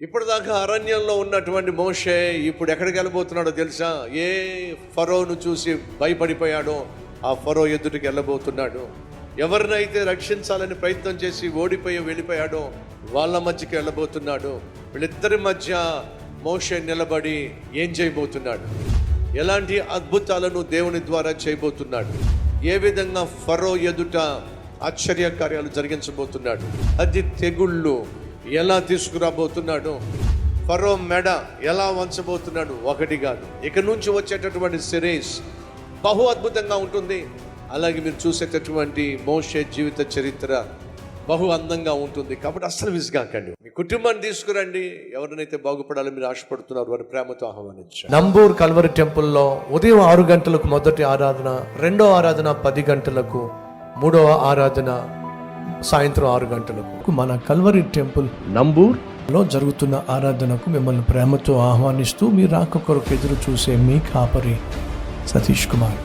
ఇప్పటిదాకా అరణ్యంలో ఉన్నటువంటి మోషే ఇప్పుడు ఎక్కడికి వెళ్ళబోతున్నాడో తెలుసా? ఏ ఫరోను చూసి భయపడిపోయాడో ఆ ఫరో ఎదుటికి వెళ్ళబోతున్నాడు. ఎవరినైతే రక్షించాలని ప్రయత్నం చేసి ఓడిపోయి వెళ్ళిపోయాడో వాళ్ళ మధ్యకి వెళ్ళబోతున్నాడు. వీళ్ళిద్దరి మధ్య మోషే నిలబడి ఏం చేయబోతున్నాడు? ఎలాంటి అద్భుతాలను దేవుని ద్వారా చేయబోతున్నాడు? ఏ విధంగా ఫరో ఎదుట ఆశ్చర్య కార్యాలు జరిగించబోతున్నాడు? అది తెగుళ్ళు ఎలా తీసుకురాబోతున్నాడు? ఫరో మెడ ఎలా వంచబోతున్నాడు? ఒకటి కాదు, ఇక నుంచి వచ్చేటటువంటి సిరీస్ బహు అద్భుతంగా ఉంటుంది. అలాగే మీరు చూసేటటువంటి మోషే జీవిత చరిత్ర బహు అందంగా ఉంటుంది. కాబట్టి అస్సలు విసిగాకండి. మీ కుటుంబాన్ని తీసుకురండి. ఎవరినైతే బాగుపడాలని మీరు ఆశపడుతున్నారు వారి ప్రేమతో ఆహ్వానించండి. నంబూర్ కల్వరి టెంపుల్లో ఉదయం 6 గంటలకు మొదటి ఆరాధన, రెండో ఆరాధన 10 గంటలకు, మూడవ ఆరాధన సాయంత్రం 6 గంటలకు మన కల్వరి టెంపుల్ నంబూర్ లో జరుగుతున్న ఆరాధనకు మిమ్మల్ని ప్రేమతో ఆహ్వానిస్తూ మీ రాక కొరకు ఎదురు చూసే మీ కాపరి సతీష్ కుమార్.